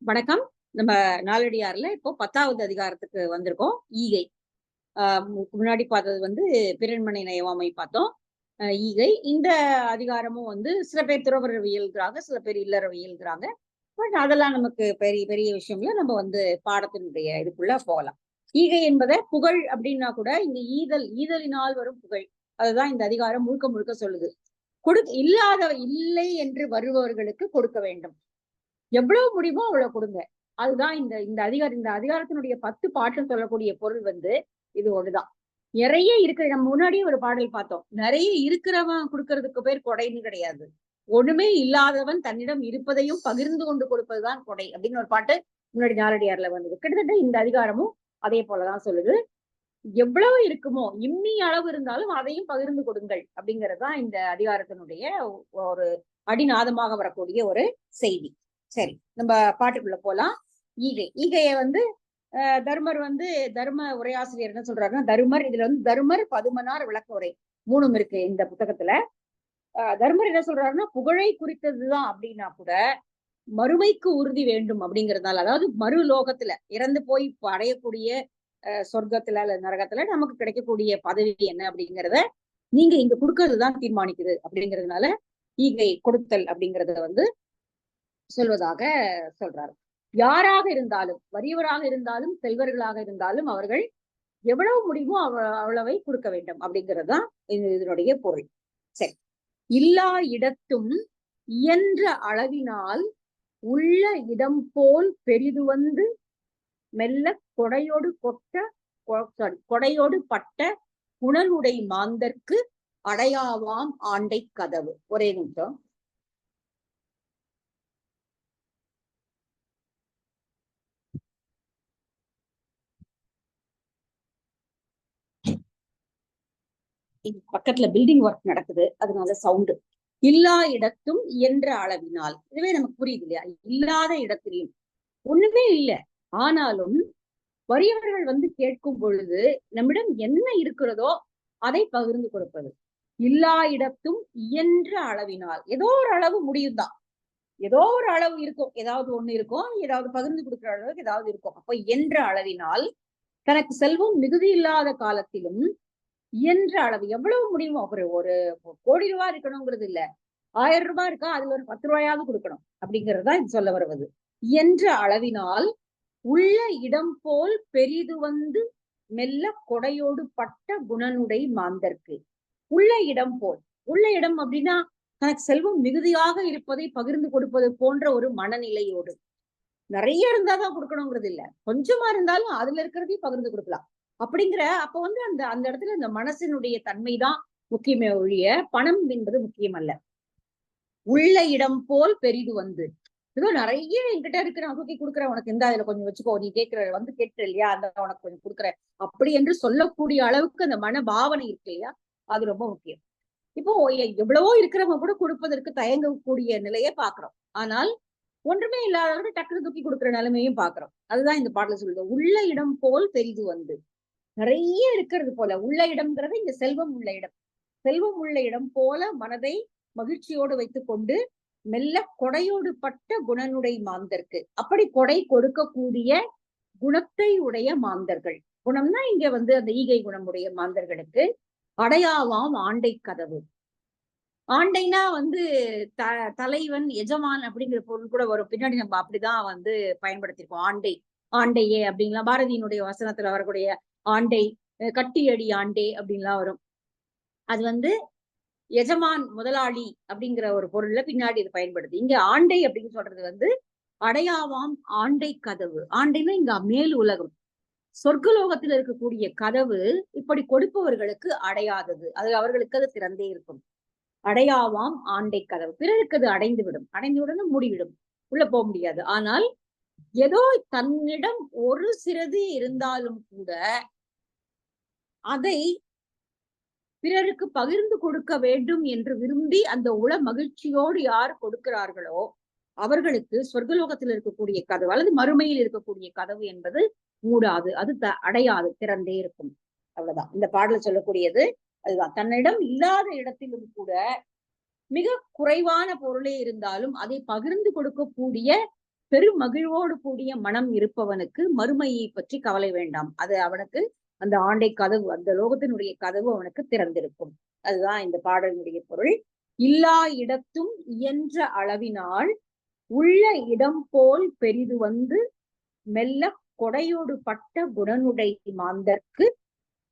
வணக்கம். நம்ம நாலடியார்ல இப்போ 10வது அதிகாரத்துக்கு வந்திருக்கோம். ஈகை. முன்னாடி பார்த்தது வந்து பிறன்மனை நயவாமை பார்த்தோம். ஈகை. இந்த அதிகாரமும் வந்து சில பேர் துறவற இயல்கிறாங்க, சில பேர் இல்லற இயல்கிறாங்க. பட் அதெல்லாம் நமக்கு பெரிய பெரிய விஷயம் இல்ல. நம்ம வந்து பாடத்தினுடைய இதுக்குள்ள போகலாம். ஈகை என்பத புகழ் அப்படின்னா கூட இங்க ஈதலினால் வரும் புகழ். அதுதான் இந்த அதிகாரம் முழுக்க முழுக்க சொல்லுது. இல்லை என்று வருபவர்களுக்கு கொடுக்க வேண்டும். எவ்வளவு முடியுமோ அவ்வளவு கொடுங்க. அதுதான் இந்த அதிகாரத்தினுடைய 10 பாட்டுன்னு சொல்லக்கூடிய பொருள் வந்து இது ஒண்ணுதான். நிறைய இருக்கிற நம்ம முன்னாடியே ஒரு பாடல் பார்த்தோம். நிறைய இருக்கிறவன் குடுக்கறதுக்கு பேர் கொடைன்னு கிடையாது. ஒண்ணுமே இல்லாதவன் தன்னிடம் இருப்பதையும் பகிர்ந்து கொண்டு கொடுப்பதுதான் கொடை அப்படின்னு ஒரு பாட்டு முன்னாடி நாலடியார்ல வந்தது. கிட்டத்தட்ட இந்த அதிகாரமும் அதே போலதான் சொல்லுது. எவ்வளவு இருக்குமோ இம்மி அளவு இருந்தாலும் அதையும் பகிர்ந்து கொடுங்கள் அப்படிங்கறதுதான் இந்த அதிகாரத்தினுடைய ஒரு அடிநாதமாக வரக்கூடிய ஒரு செய்தி. சரி, நம்ம பாட்டுக்குள்ள போலாம். ஈகைய வந்து தர்மர் வந்து தர்ம உரையாசிரியர் என்ன சொல்றாருன்னா, தர்மர் இதுல வந்து தர்மர் பதுமனார் விளக்க உரை 3 இருக்கு இந்த புத்தகத்துல. தர்மர் என்ன சொல்றாருன்னா, புகழை குறித்ததுதான் அப்படின்னா கூட மறுமைக்கு உறுதி வேண்டும் அப்படிங்கறதுனால, அதாவது மறு லோகத்துல இறந்து போய் அடையக்கூடிய சொர்க்கத்துல அல்ல நரகத்துல நமக்கு கிடைக்கக்கூடிய பதவி என்ன அப்படிங்கிறத நீங்க இங்க கொடுக்கறதுதான் தீர்மானிக்குது அப்படிங்கிறதுனால ஈகை கொடுத்தல் அப்படிங்கறத வந்து சொல்வதாக சொல்றாரு. யாராக இருந்தாலும், வறியவராக இருந்தாலும், செல்வர்களாக இருந்தாலும் அவர்கள் எவ்வளவு முடியுமோ அவ்வளவை கொடுக்க வேண்டும் அப்படிங்கிறதுதான் இதனுடைய பொருள். சரி, இல்லா இடத்தும் இயன்ற அளவினால் உள்ள இடம் போல் பெரிது வந்து மெல்ல கொடையோடு பட்ட புனலுடை மாந்தர்க்கு அடையாவாம் ஆண்டை கதவு. ஒரே நிமிஷம். பக்கத்துல பில்டிங் ஒர்க் நடக்குது, அதனால சவுண்டு. இல்லா இடத்தும் இயன்ற அளவினால், இதுவே நமக்கு புரியுது இல்லையா? இல்லாத இடத்திலையும் ஒண்ணுமே இல்லை, ஆனாலும் வறியவர்கள் வந்து கேட்கும் பொழுது நம்மிடம் என்ன இருக்கிறதோ அதை பகிர்ந்து கொடுப்பது. இல்லா இடத்தும் இயன்ற அளவினால், ஏதோ ஒரு அளவு முடியும் தான், ஏதோ ஒரு அளவு இருக்கும், ஏதாவது ஒண்ணு இருக்கும், ஏதாவது பகிர்ந்து கொடுக்கிற அளவுக்கு ஏதாவது இருக்கும். அப்ப இயன்ற அளவினால் தனக்கு செல்வம் மிகுதி இல்லாத காலத்திலும் இயன்ற அளவு எவ்வளவு முடியுமோ, அப்புறம் ஒரு கோடி ரூபாய் இருக்கணுங்கிறது இல்ல, 1000 ரூபாய் இருக்கா, அதுல ஒரு 10 ரூபாயாவது கொடுக்கணும் அப்படிங்கறதுதான் இது சொல்ல வருவது. இயன்ற அளவினால் உள்ள இடம் போல் பெரிது வந்து மெல்ல கொடையோடு பட்ட குணனுடை மாந்தர்க்கு. உள்ள இடம் போல், உள்ள இடம் அப்படின்னா தனக்கு செல்வம் மிகுதியாக இருப்பதை பகிர்ந்து கொடுப்பது போன்ற ஒரு மனநிலையோடு. நிறைய இருந்தாதான் கொடுக்கணுங்கிறது இல்ல, கொஞ்சமா இருந்தாலும் அதுல இருக்கிறதையும் பகிர்ந்து கொடுக்கலாம் அப்படிங்கிற. அப்ப வந்து அந்த அந்த இடத்துல இந்த மனசினுடைய தன்மைதான் முக்கியமே ஒழிய பணம் என்பது முக்கியம் அல்ல. உள்ள இடம் போல் பெரிது வந்து, ஏதோ நிறைய என்கிட்ட இருக்கு, நான் தூக்கி கொடுக்குறேன் உனக்கு, இந்த அதுல கொஞ்சம் வச்சுக்கோ, நீ கேட்கிற வந்து கேட்கிற இல்லையா, அந்த உனக்கு கொஞ்சம் கொடுக்குறேன் அப்படி என்று சொல்லக்கூடிய அளவுக்கு அந்த மன பாவனை இருக்கு இல்லையா, அது ரொம்ப முக்கியம். இப்போ எவ்வளவோ இருக்கிறவங்க கூட கொடுப்பதற்கு தயங்கக்கூடிய நிலையை பாக்குறோம். ஆனால் ஒன்றுமே இல்லாதவங்க டக்குனு தூக்கி கொடுக்குற நிலைமையும் பாக்குறோம். அதுதான் இந்த பாடல சொல்லுது. உள்ள இடம் போல் பெரிது வந்து, நிறைய இருக்கிறது போல உள்ள இடம்ங்கிறது இங்க செல்வம் உள்ள இடம். செல்வம் உள்ள இடம் போல மனதை மகிழ்ச்சியோடு வைத்துக் கொண்டு மெல்ல கொடையோடு பட்ட குணனுடை மாந்தர்க்கு, அப்படி கொடை கொடுக்கக்கூடிய குணத்தை உடைய மாந்தர்கள், குணம்னா இங்க வந்து அந்த ஈகை குணமுடைய மாந்தர்களுக்கு அடையாவாம் ஆண்டை கதவு. ஆண்டைனா வந்து தலைவன், எஜமான் அப்படிங்கிற பொருள் கூட வரும். பின்னாடி நம்ம அப்படிதான் வந்து பயன்படுத்திருக்கோம். ஆண்டை, ஆண்டையே அப்படின்லாம் பாரதியினுடைய வசனத்துல வரக்கூடிய ஆண்டை, கட்டியடி ஆண்டே அப்படின்லாம் வரும். அது வந்து எஜமான், முதலாளி அப்படிங்கிற ஒரு பொருள்ல பின்னாடி இது பயன்படுது. இங்க ஆண்டை அப்படின்னு சொல்றது வந்து அடையாவாம் ஆண்டை கதவு. ஆண்டைன்னா இங்க மேல் உலகம், சொர்க்கலோகத்தில் இருக்கக்கூடிய கதவு இப்படி கொடுப்பவர்களுக்கு அடையாதது, அது அவர்களுக்கு அது திறந்தே இருக்கும். அடையாவாம் ஆண்டை கதவு, பிறருக்கு அது அடைந்துவிடும், மூடிவிடும், உள்ள போக முடியாது. ஆனால் ஏதோ தன்னிடம் ஒரு சிறிது இருந்தாலும் கூட அதை பிறருக்கு பகிர்ந்து கொடுக்க வேண்டும் என்று விரும்பி அந்த உள மகிழ்ச்சியோடு யார் கொடுக்கிறார்களோ அவர்களுக்கு சொர்க்கலோகத்தில் இருக்கக்கூடிய கதவு அல்லது மறுமையில் இருக்கக்கூடிய கதவு என்பது மூடாது, அது அடையாது, திறந்தே இருக்கும். அவ்வளவுதான் இந்த பாடல சொல்லக்கூடியது. அதுதான், தன்னிடம் இல்லாத இடத்திலும் கூட மிக குறைவான பொருளே இருந்தாலும் அதை பகிர்ந்து கொடுக்கக்கூடிய பெருமகிழ்வோடு கூடிய மனம் இருப்பவனுக்கு மறுமையை பற்றி கவலை வேண்டாம். அது அவனுக்கு அந்த ஆண்டை கதவு, அந்த லோகத்தினுடைய கதவு அவனுக்கு திறந்திருக்கும். அதுதான் இந்த பாடலினுடைய பொருள். இல்லா இடத்தும் இயன்ற அளவினால் உள்ள இடம் போல் பெரிது வந்து மெல்ல கொடையோடு பட்ட குணனுடை மாந்தர்க்கு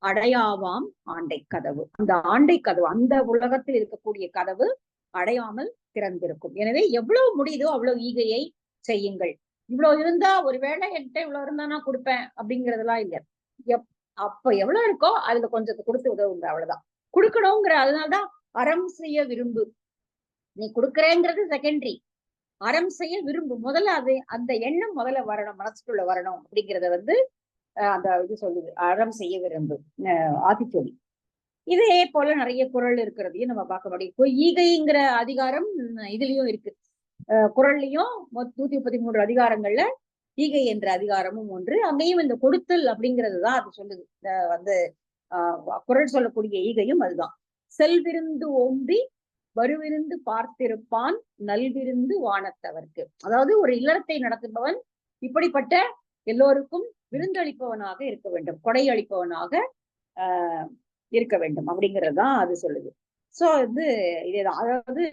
அடையாவாம் ஆண்டை கதவு. அந்த ஆண்டை கதவு, அந்த உலகத்தில் இருக்கக்கூடிய கதவு அடையாமல் திறந்திருக்கும். எனவே எவ்வளவு முடியுதோ அவ்வளவு ஈகையை செய்யுங்கள். இவ்வளவு இருந்தா, ஒருவேளை என்கிட்ட இவ்வளவு இருந்தா நான் கொடுப்பேன் அப்படிங்கறதெல்லாம் இல்ல. அப்ப எவ்வளவு இருக்கோ அதுல கொஞ்சத்தை கொடுத்து உதவுங்க, அவ்வளவுதான். கொடுக்கணுங்கிற, அதனாலதான் அறம் செய்ய விரும்பு. நீ கொடுக்கறேங்கிறது செகண்டரி. அறம் செய்ய விரும்பு, முதல்ல அது, அந்த எண்ணம் முதல்ல வரணும், மனசுக்குள்ள வரணும் அப்படிங்கிறத அந்த இது சொல்லுது. அறம் செய்ய விரும்பு ஆத்திச்சொலி. இதே போல நிறைய குறள் இருக்கிறதையும் நம்ம பார்க்க முடியும். ஈகைங்கிற அதிகாரம் இதுலயும் இருக்கு. குறள்லயும் 133 அதிகாரங்கள்ல ஈகை என்ற அதிகாரமும் ஒன்று. அங்கேயும் இந்த கொடுத்தல் அப்படிங்கிறதுதான் அது சொல்லுது. குறள் சொல்லக்கூடிய ஈகையும் அதுதான். செல்விருந்து ஓம்பி வருவிருந்து பார்த்திருப்பான் நல்விருந்து வானத்தவர்க்கு. அதாவது ஒரு இல்லறத்தை நடத்துபவன் இப்படிப்பட்ட எல்லோருக்கும் விருந்தளிப்பவனாக இருக்க வேண்டும், கொடை அளிப்பவனாக இருக்க வேண்டும் அப்படிங்கறதுதான் அது சொல்லுது. சோ இதேதான். அதாவது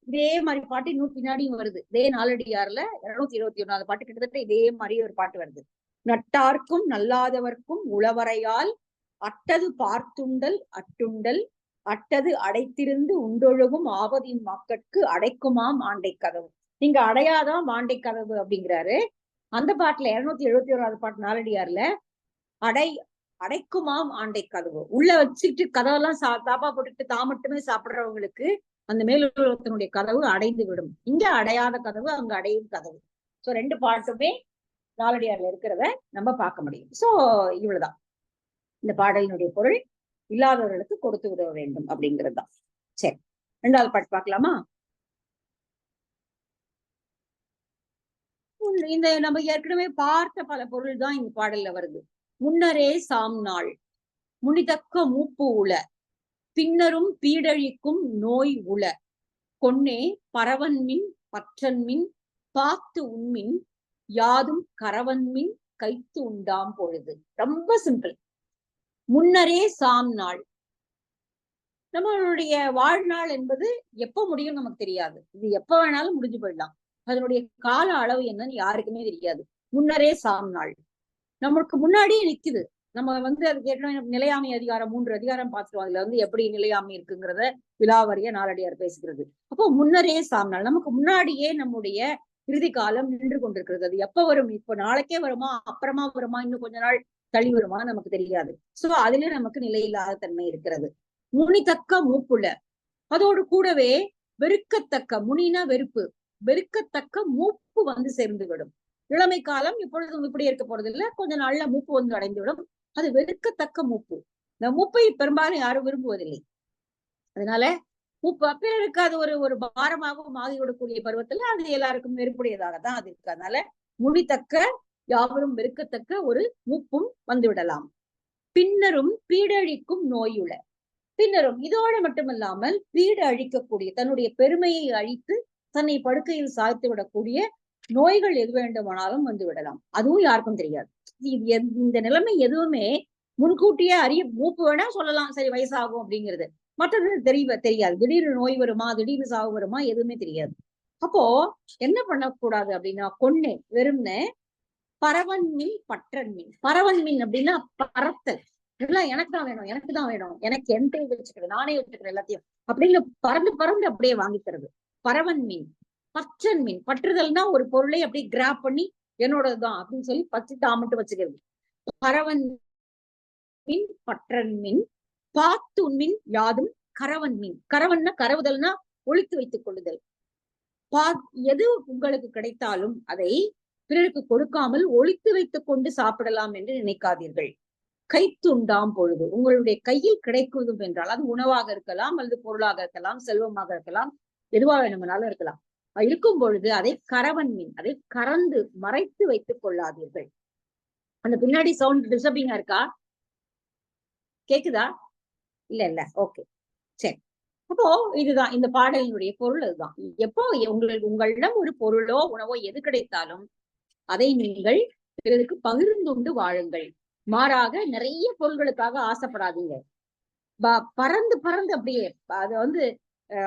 இதே மாதிரி பாட்டு இன்னும் பின்னாடியும் வருது. இதே நாலடியார்ல 221 பாட்டு, கிட்டத்தட்ட இதே மாதிரி ஒரு பாட்டு வருது. நட்டார்க்கும் நல்லாதவர்க்கும் உளவரையால் அட்டது பார்த்துண்டல் அட்டுண்டல் அட்டது அடைத்திருந்து உண்டொழுகும் ஆவதின் மக்கட்கு அடைக்குமாம் ஆண்டை கதவு. நீங்க அடையாதான் ஆண்டை கதவு அப்படிங்கிறாரு. அந்த பாட்டுல 271 பாட்டு நாலடியார்ல அடைக்குமாம் ஆண்டை கதவு. உள்ள வச்சுட்டு கதவெல்லாம் தாப்பா போட்டுட்டு தான் மட்டுமே சாப்பிடுறவங்களுக்கு அந்த மேலுலகத்தினுடைய கதவு அடைந்து விடும். இங்க அடையாத கதவு, அங்க அடையும் கதவு. சோ 2 பாட்டுமே நாலடியார்ல இருக்கிறத நம்ம பார்க்க முடியும். சோ இவ்வளவுதான் இந்த பாடலினுடைய பொருள். இல்லாதவர்களுக்கு கொடுத்து உதவ வேண்டும் அப்படிங்கிறதுதான். சரி, 2வது பாட்டு பார்க்கலாமா? இந்த நம்ம ஏற்கனவே பார்த்த பல பொருள் தான் இந்த பாடல்ல வருது. முன்னரே சாம் நாள் முனிதக்க மூப்பு உள பின்னரும் பீடழிக்கும் நோய் உள கொன்னே பரவன்மின் பற்றன்மின் பாத்து உண்மின் யாதும் கரவன்மின் கைத்து உண்டாம் பொழுது. ரொம்ப சிம்பிள். முன்னரே சாம் நாள். நம்மளுடைய வாழ்நாள் என்பது எப்ப முடியும் நமக்கு தெரியாது. இது எப்ப வேணாலும் முடிஞ்சு போயிடலாம். அதனுடைய கால அளவு என்னன்னு யாருக்குமே தெரியாது. முன்னரே சாம் நாள் நமக்கு முன்னாடியே நிக்குது. நம்ம அதுக்கு ஏற்கனவே நிலையாமை அதிகாரம் 3 அதிகாரம் பார்த்துட்டோம். அதுல எப்படி நிலையாமை இருக்குங்கிறத விலாவரிய நாலடியார் பேசுகிறது. அப்போ முன்னரே சாம் நாள், நமக்கு முன்னாடியே நம்முடைய இறுதி காலம் நின்று கொண்டிருக்கிறது. அது எப்ப வரும், இப்ப நாளைக்கே வருமா, அப்புறமா வருமா, இன்னும் கொஞ்ச நாள் தள்ளி வருமா நமக்கு தெரியாது. சோ அதுல நமக்கு நிலையில்லாத தன்மை இருக்கிறது. முனிதக்க மூப்புல, அதோடு கூடவே வெறுக்கத்தக்க, முனினா வெறுப்பு, வெறுக்கத்தக்க மூப்பு சேர்ந்து விடும். இளமை காலம் இப்பொழுதும் இப்படி இருக்க போறது இல்ல, கொஞ்ச நாள்ல மூப்பு அடைந்து விடும். அது வெறுக்கத்தக்க மூப்பு. இந்த மூப்பை பெரும்பாலும் யாரும் விரும்புவதில்லை. அதனால மூப்பு பிறருக்கு அது ஒரு பாரமாகவும் ஆகிவிடக்கூடிய பருவத்துல அது எல்லாருக்கும் வெறுப்புடையதாகத்தான் அது இருக்கு. அதனால முனித்தக்க, யாவரும் வெறுக்கத்தக்க ஒரு மூப்பும் வந்துவிடலாம். பின்னரும் பீடழிக்கும் நோயுள. பின்னரும் இதோடு மட்டுமல்லாமல் பீடு அழிக்கக்கூடிய, தன்னுடைய பெருமையை அழித்து தன்னை படுக்கையில் சாய்த்து விடக்கூடிய நோய்கள் எது வேண்டுமானாலும் வந்து விடலாம். அதுவும் யாருக்கும் தெரியாது. இந்த நிலைமை எதுவுமே முன்கூட்டியே மூப்பு வேணா சொல்லலாம், சரி வயசாகும் அப்படிங்கிறது. மற்றது தெரியாது. திடீர்னு நோய் வருமா, திடீர்னு சாவு வருமா, எதுவுமே தெரியாது. அப்போ என்ன பண்ணக்கூடாது அப்படின்னா, கொன்னே வெறும்னு பரவன்மின் பற்றன்மின். பரவன்மின் அப்படின்னா பறத்தல். இதெல்லாம் எனக்கு தான் வேணும், எனக்கு தான் வேணும், எனக்கு என் தேவை வச்சுக்கிறேன், நானே வச்சுக்கிறேன் எல்லாத்தையும் அப்படின்னு பறந்து பறந்து அப்படியே வாங்கிக்கிறது பரவன்மின். பற்றன் மீன், பற்றுதல்னா ஒரு பொருளை அப்படியே கிராப் பண்ணி என்னோடதுதான் அப்படின்னு சொல்லி பச்சு தாமட்டு வச்சுக்கிறது. பரவன் மீன் பற்றன் மீன் பாத்து உண்மின் யாதும் கரவன் மீன். கரவன்னா கரவுதல்னா ஒழித்து வைத்துக் கொள்ளுதல். எது உங்களுக்கு கிடைத்தாலும் அதை பிறருக்கு கொடுக்காமல் ஒழித்து வைத்துக் கொண்டு சாப்பிடலாம் என்று நினைக்காதீர்கள். கைத்துண்டாம் பொழுது, உங்களுடைய கையில் கிடைக்குதும் என்றால் அது உணவாக இருக்கலாம், அல்லது பொருளாக இருக்கலாம், செல்வமாக இருக்கலாம், எதுவா வேணும்னாலும் இருக்கலாம். இருக்கும் பொழுது அதை கரவன் மீன், அதை கறந்து மறைத்து வைத்துக் கொள்ளாதீர்கள். அந்த பின்னாடி சவுண்ட் டிஸ்டர்பிங்கா இருக்கா? கேக்குதா? இல்ல ஓகே, சரி. அப்போ இதுதான் இந்த பாடலினுடைய பொருள். அதுதான், எப்போ உங்களிடம் ஒரு பொருளோ உணவோ எது கிடைத்தாலும் அதை நீங்கள் பிறருக்கு பகிர்ந்துண்டு வாழுங்கள். மாறாக நிறைய பொருள்களுக்காக ஆசைப்படாதீங்க. பறந்து பறந்து அப்படியே அத வந்து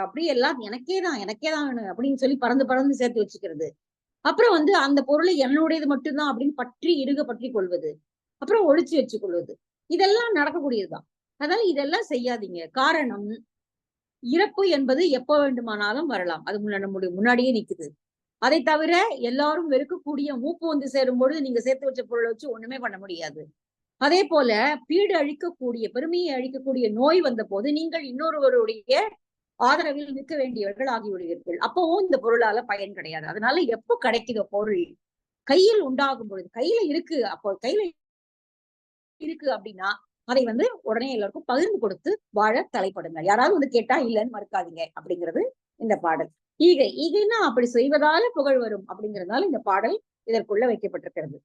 அப்படியே எல்லாம் எனக்கே தான் வேணும் அப்படின்னு சொல்லி பறந்து பறந்து சேர்த்து வச்சுக்கிறது. அப்புறம் வந்து அந்த பொருளை என்னுடையது மட்டும்தான் அப்படின்னு பற்றி கொள்வது. அப்புறம் ஒழிச்சு வச்சுக் கொள்வது. இதெல்லாம் நடக்கக்கூடியதுதான். அதனால இதெல்லாம் செய்யாதீங்க. காரணம், இறப்பு என்பது எப்ப வேண்டுமானாலும் வரலாம். அது நம்முடைய முன்னாடியே நிக்குது. அதை தவிர எல்லாரும் வெறுக்கக்கூடிய மூப்பு வந்து சேரும் பொழுது நீங்க சேர்த்து வச்ச பொருளை வச்சு ஒண்ணுமே பண்ண முடியாது. அதே போல பீடு அழிக்கக்கூடிய, பெருமையை அழிக்கக்கூடிய நோய் வந்த போது நீங்கள் இன்னொருவருடைய ஆதரவில் நிற்க வேண்டியவர்கள் ஆகிவிடுவீர்கள். அப்பவும் இந்த பொருளால பயன் கிடையாது. அதனால எப்ப கிடைக்குதோ பொருள் கையில் உண்டாகும் பொழுது, கையில இருக்கு அப்படின்னா அதை வந்து உடனே எல்லாருக்கும் பகிர்ந்து கொடுத்து வாழ தலைப்படுங்க. யாராவது வந்து கேட்டா இல்லைன்னு மறுக்காதீங்க அப்படிங்கிறது இந்த பாடல். ஈகைன்னா அப்படி செய்வதால புகழ் வரும் அப்படிங்கிறதுனால இந்த பாடல் இதற்குள்ள வைக்கப்பட்டிருக்கிறது.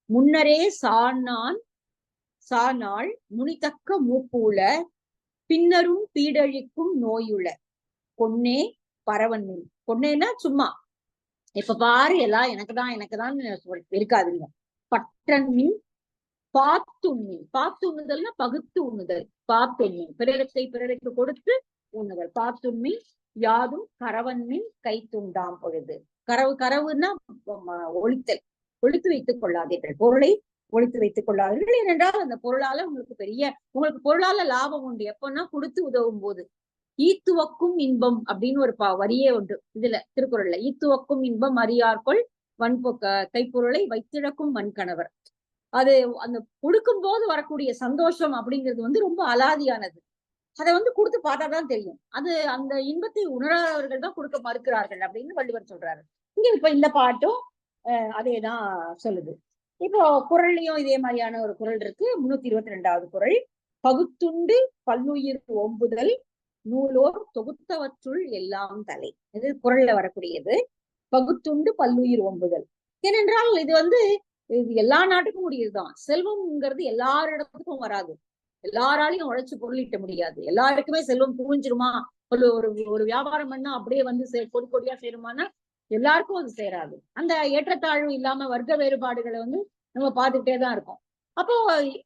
முன்னரே சாநாள் முனிதக்க மூப்புல பின்னரும் பீடழிக்கும் நோயுள்ள பொன்னே பரவன்மின். பொன்னேன்னா சும்மா இப்ப பாரு எல்லாம் எனக்குதான் இருக்காதுங்க. பற்றன்மின் பாத்துண்ணுதல்னா பகுத்து உண்ணுதல். பாத்துண்மின் பிறருக்கு கொடுத்து உண்ணுதல். பாத்துண்மின் யாதும் கரவன்மின் கை துண்டாம் பொழுது. கரவுன்னா ஒழித்து வைத்துக் கொள்ளாதீர்கள். பொருளை ஒழித்து வைத்துக் கொள்ளாதீர்கள். ஏனென்றால் அந்த பொருளால உங்களுக்கு பொருளால லாபம் உண்டு. எப்பன்னா கொடுத்து உதவும் போது. ஈத்துவக்கும் இன்பம் அப்படின்னு ஒரு வரியே உண்டு இதுல திருக்குறள்ல. ஈத்துவக்கும் இன்பம் அறியார்கொள் கைப்பொருளை வைத்திழக்கும் வன்கணவர். அது அந்த கொடுக்கும் போது வரக்கூடிய சந்தோஷம் அப்படிங்கிறது வந்து ரொம்ப அலாதியானது. அதை வந்து கொடுத்து பார்த்தாதான் தெரியும். அது அந்த இன்பத்தை உணராதவர்கள் தான் கொடுக்க மறுக்கிறார்கள் அப்படின்னு வள்ளுவர் சொல்றாரு. இங்க இப்ப இந்த பாட்டும் அதேதான் சொல்லுது. இப்போ குறள்லயும் இதே மாதிரியான ஒரு குறள் இருக்கு. 322வது குறள். பகுத்துண்டு பல்லுயிர் ஓம்புதல் நூலோர் தொகுத்தவற்றுள் எல்லாம் தலை. இது குறள்ல வரக்கூடியது. பகுத்துண்டு பல்லுயிர் ஓம்புதல். ஏனென்றால் இது வந்து இது எல்லா நாட்டுக்கும் முடியுதுதான். செல்வம்ங்கிறது எல்லாரிடத்துக்கும் வராது. எல்லாராலையும் உழைச்சு பொருளீட்ட முடியாது. எல்லாருக்குமே செல்வம் குவிஞ்சிருமா, ஒரு வியாபாரம் பண்ணா அப்படியே வந்து கொடியா சேருமானா எல்லாருக்கும் அது சேராது. அந்த ஏற்றத்தாழ்வு இல்லாம வர்க்க வேறுபாடுகளை வந்து நம்ம பார்த்துக்கிட்டே தான் இருக்கோம். அப்போ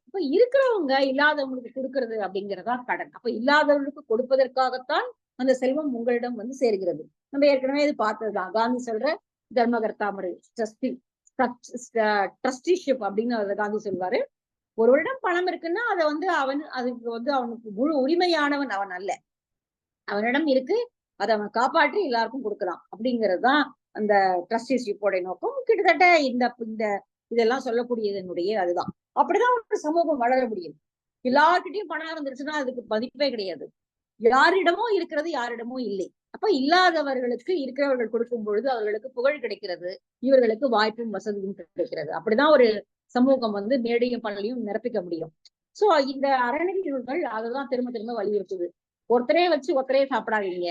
இப்ப இருக்கிறவங்க இல்லாதவங்களுக்கு கொடுக்கறது அப்படிங்கிறதா கடன். அப்ப இல்லாதவர்களுக்கு கொடுப்பதற்காகத்தான் அந்த செல்வம் உங்களிடம் வந்து சேர்கிறது. நம்ம ஏற்கனவே இது பார்த்ததுதான். காந்தி சொல்ற தர்மகர்த்தா முறை, ட்ரஸ்டிஷிப் அப்படின்னு காந்தி சொல்வாரு. ஒருவரிடம் பணம் இருக்குன்னா அதை வந்து அதுக்கு வந்து அவனுக்கு முழு உரிமையானவன் அவன் அல்ல. அவனிடம் இருக்கு, அதை அவன் காப்பாற்றி எல்லாருக்கும் கொடுக்கலாம் அப்படிங்கிறதுதான் அந்த ட்ரஸ்டிஷிப்போட நோக்கம். கிட்டத்தட்ட இந்த இதெல்லாம் சொல்லக்கூடியதனுடைய அதுதான். அப்படிதான் ஒரு சமூகம் வளர முடியும். எல்லார்கிட்டையும் பணம் இருந்துருச்சுன்னா அதுக்கு மதிப்பே கிடையாது. யாரிடமோ இருக்கிறது, யாரிடமோ இல்லை. அப்ப இல்லாதவர்களுக்கு இருக்கிறவர்கள் கொடுக்கும் பொழுது அவர்களுக்கு புகழ் கிடைக்கிறது, இவர்களுக்கு வாய்ப்பும் வசதியும் கிடைக்கிறது. அப்படிதான் ஒரு சமூகம் வந்து மேடையும் பணலையும் நிரப்பிக்க முடியும். சோ இந்த அறநெறி நூல்கள் அததான் திரும்ப திரும்ப வலியுறுத்துது. ஒருத்தரே வச்சு ஒருத்தரே சாப்பிடாதீங்க,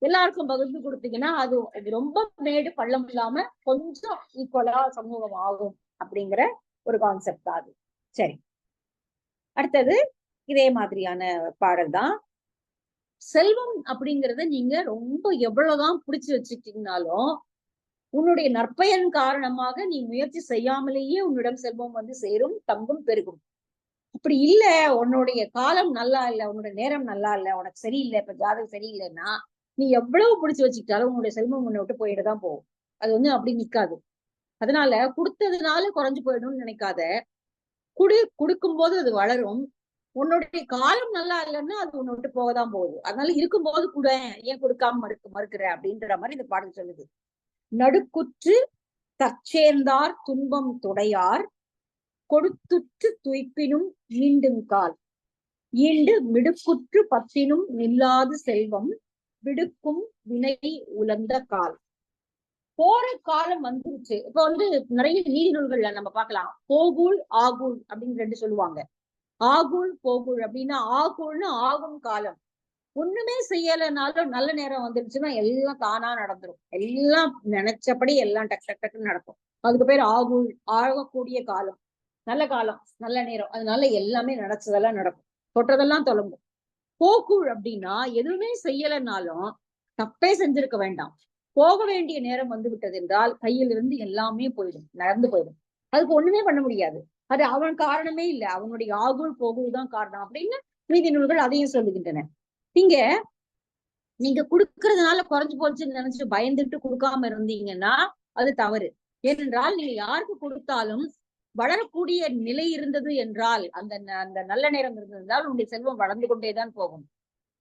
எல்லாருக்கும் பகிர்ந்து கொடுத்தீங்கன்னா அது ரொம்ப மேடு பள்ளம் இல்லாம கொஞ்சம் ஈக்குவலா சமூகம் ஆகும் அப்படிங்கிற ஒரு கான்செப்ட் தான் அது. சரி, அடுத்தது இதே மாதிரியான பாடல் தான். செல்வம் அப்படிங்கறத நீங்க ரொம்ப எவ்வளவுதான் புடிச்சு வச்சுக்கிட்டீங்கனாலும் உன்னுடைய நற்பயன் காரணமாக நீ முயற்சி செய்யாமலேயே உன்னிடம் செல்வம் வந்து சேரும், தங்கும், பெருகும். அப்படி இல்ல, உன்னுடைய காலம் நல்லா இல்ல, உன்னுடைய நேரம் நல்லா இல்ல, உனக்கு சரியில்லை, இப்ப ஜாதகம் சரியில்லைன்னா நீ எவ்வளவு பிடிச்சு வச்சுக்கிட்டாலும் உன்னுடைய செல்வம் உன்னை விட்டு போயிட்டுதான் போகும். அது வந்து அப்படி நிக்காது. அதனால கொடுத்ததுனால குறைஞ்சு போயிடும்னு நினைக்காத. கொடுக்கும் போது அது வளரும். உன்னுடைய காலம் நல்லா இல்லைன்னா அது உன்னை விட்டு போகதான் போகுது. அதனால இருக்கும்போது கூட ஏன் கொடுக்காம மறுக்கிற அப்படின்ற மாதிரி இந்த பாடல் சொல்லுது. நடுக்குற்று தற்சேர்ந்தார் துன்பம் துடையார் கொடுத்துற்று துய்ப்பினும் மீண்டும் கால் ஈண்டு மிடுக்குற்று பத்தினும் நில்லாது செல்வம் விடுக்கும் வினை உலர்ந்த கால். போற காலம் வந்துருச்சு. இப்ப வந்து நிறைய நீதி நூல்கள்ல நம்ம பார்க்கலாம். போகூல் ஆகூல் அப்படின்னு ரெண்டு சொல்லுவாங்க. ஆகூல் போகூல் அப்படின்னா, ஆகூல்னு ஆகும் காலம். ஒண்ணுமே செய்யலைனாலும் நல்ல நேரம் வந்துருச்சுன்னா எல்லாம் தானா நடந்துரும். எல்லாம் நினைச்சபடி எல்லாம் டக் டக் டக்குன்னு நடக்கும். அதுக்கு பேர் ஆகக்கூடிய காலம், நல்ல காலம், நல்ல நேரம். அதனால எல்லாமே நினைச்சதெல்லாம் நடக்கும், தொட்டதெல்லாம் தொடங்கும். போக்குள் அப்படின்னா எதுவுமே செய்யலைன்னாலும் தப்பே செஞ்சிருக்க வேண்டாம், போக வேண்டிய நேரம் வந்து விட்டது என்றால் கையிலிருந்து எல்லாமே போயிடும், நடந்து போயிடும். அதுக்கு ஒண்ணுமே பண்ண முடியாது. அது அவன் காரணமே இல்லை, அவனுடைய ஆகுள் போகுள் தான் காரணம் அப்படின்னு நீதி நூல்கள் அதையும் சொல்லுகின்றன. இங்க நீங்க குடுக்கறதுனால குறைஞ்சு போச்சுன்னு நினைச்சு பயந்துட்டு கொடுக்காம இருந்தீங்கன்னா அது தவறு. ஏனென்றால் நீங்க யாருக்கு கொடுத்தாலும் வளரக்கூடிய நிலை இருந்தது என்றால், அந்த அந்த நல்ல நேரம் இருந்ததால் உங்களுடைய செல்வம் வளர்ந்து கொண்டேதான் போகும்.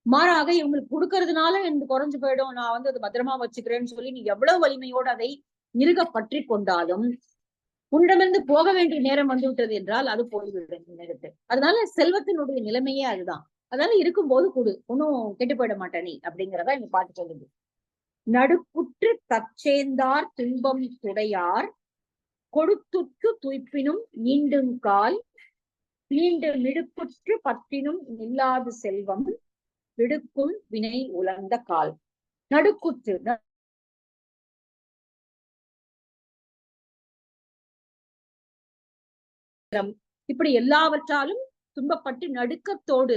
மாறாக இவங்களுக்கு கொடுக்கறதுனால எனக்கு குறைஞ்சு போயிடும், நான் வந்து அதை பத்திரமா வச்சுக்கிறேன்னு சொல்லி நீ எவ்வளவு வலிமையோடு அதை இறுக பற்றி கொண்டாலும் உன்னிடமிருந்து போக வேண்டிய நேரம் வந்து விட்டது என்றால் அது போய்விடும். அதனால செல்வத்தினுடைய நிலைமையே அதுதான். அதனால இருக்கும்போது கொடு, ஒன்னும் கெட்டு போயிட மாட்டே நீ அப்படிங்கிறதா இந்த பாட்டு சொல்லுது. நடுப்புற்று தற்சேர்ந்தார் துன்பம் துடையார் கொடுத்துற்று துய்ப்பினும் ஈண்டும் கால் ஈண்டு மிடுப்புற்று பற்றினும் இல்லாது செல்வம் விடுக்கும் வினை உலர்ந்த கால். நடுக்குற்று இப்படி எல்லாவற்றாலும் துன்பப்பட்டு நடுக்கத்தோடு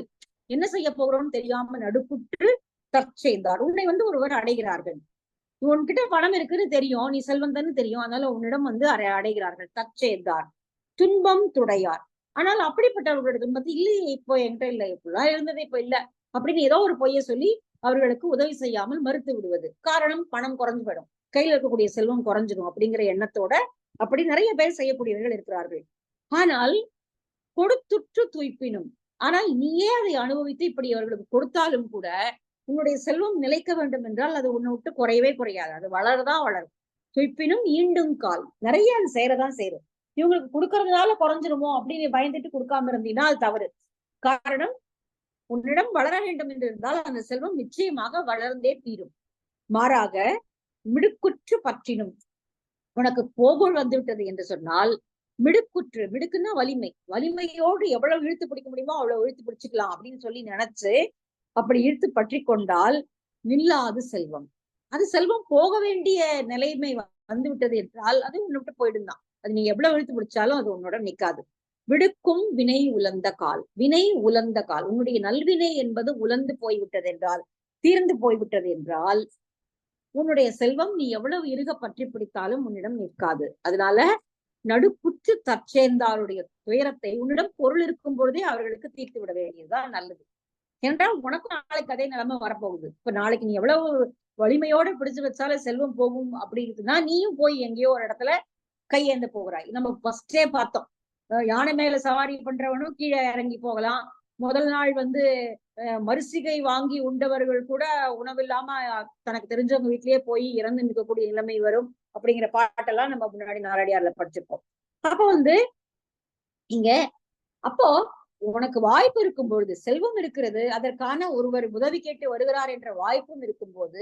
என்ன செய்ய போகிறோம்னு தெரியாம நடுக்குற்று தற்செய்தார். உன்னை வந்து ஒருவர் அடைகிறார்கள், உன்கிட்ட பணம் இருக்குன்னு தெரியும், நீ செல்வந்தன்னு தெரியும், அதனால உன்னிடம் வந்து அடைகிறார்கள். தற்செய்தார் துன்பம் துடையார். ஆனால் அப்படிப்பட்டவர்களுடைய துன்பத்தை இல்லையே, இப்போ என்கிட்ட இல்லை, இப்படிலாம் இருந்தது இப்ப இல்ல அப்படின்னு ஏதோ ஒரு பொய்ய சொல்லி அவர்களுக்கு உதவி செய்யாமல் மறுத்து விடுவது. காரணம் பணம் குறைஞ்சு போயிடும், கையில இருக்கக்கூடிய செல்வம் குறைஞ்சிடும் அப்படிங்கிற எண்ணத்தோட அப்படி நிறைய பேர் செய்யக்கூடியவர்கள் இருக்கிறார்கள். ஆனால் கொடுத்துற்று துய்ப்பினும், ஆனால் நீயே அதை அனுபவித்து இப்படி அவர்களுக்கு கொடுத்தாலும் கூட உன்னுடைய செல்வம் நிலைக்க வேண்டும் என்றால் அது உன்னை விட்டு குறையவே குறையாது, அது வளரதான் வளரும். துய்ப்பினும் ஈண்டும் கால், நிறைய அது சேரதான் சேரும். இவங்களுக்கு கொடுக்கறதுனால குறைஞ்சிருமோ அப்படின்னு பயந்துட்டு கொடுக்காம இருந்தீங்கன்னா அது தவறு. காரணம், உன்னிடம் வளர வேண்டும் என்று இருந்தால் அந்த செல்வம் நிச்சயமாக வளர்ந்தே தீரும். மாறாக மிடுக்குற்று பற்றினும், உனக்கு போகுள் வந்து விட்டது என்று சொன்னால் மிடுக்குற்று, மிடுக்குன்னா வலிமை, வலிமையோடு எவ்வளவு இழுத்து பிடிக்க முடியுமோ அவ்வளவு இழுத்து பிடிச்சுக்கலாம் அப்படின்னு சொல்லி நினைச்சு அப்படி இழுத்து பற்றி கொண்டால் நில்லாது செல்வம், அது செல்வம் போக வேண்டிய நிலைமை வந்து விட்டது என்றால் அது உன்னை விட்டு போயிடும் தான். அது நீ எவ்வளவு இழுத்து பிடிச்சாலும் அது உன்னோட நிக்காது. விடுக்கும் வினை உலர்ந்த கால், வினை உலர்ந்த கால், உன்னுடைய நல்வினை என்பது உலர்ந்து போய்விட்டது என்றால், தீர்ந்து போய்விட்டது என்றால் உன்னுடைய செல்வம் நீ எவ்வளவு இறுக பற்றி பிடித்தாலும் உன்னிடம் நிற்காது. அதனால நடுப்புற்று தற்சேர்ந்தாருடைய துயரத்தை உன்னிடம் பொருள் இருக்கும் பொழுதே அவர்களுக்கு தீர்த்து விட வேண்டியதுதான் நல்லது. என்றால் உனக்கும் நாளைக்கு அதே நிலைமை வரப்போகுது. இப்ப நாளைக்கு நீ எவ்வளவு வலிமையோட பிடிச்சு வச்சாலும் செல்வம் போகும் அப்படின்னா நீயும் போய் எங்கேயோ ஒரு இடத்துல கையேந்த போகிறாய். நம்ம ஃபர்ஸ்டே பார்த்தோம், யானை மேல சவாரி பண்றவனும் கீழே இறங்கி போகலாம். முதல் நாள் வந்து மறுசிகை வாங்கி உண்டவர்கள் கூட உணவில்லாம தனக்கு தெரிஞ்சவங்க வீட்லயே போய் இறந்து நிற்கக்கூடிய நிலைமை வரும் அப்படிங்கிற பாட்டெல்லாம் நம்ம முன்னாடி நாலடியார்ல படிச்சிருப்போம். அப்ப வந்து இங்க அப்போ உனக்கு வாய்ப்பு இருக்கும் பொழுது, செல்வம் இருக்கிறது, அதற்கான ஒருவர் உதவி கேட்டு வருகிறார் என்ற வாய்ப்பும் இருக்கும் போது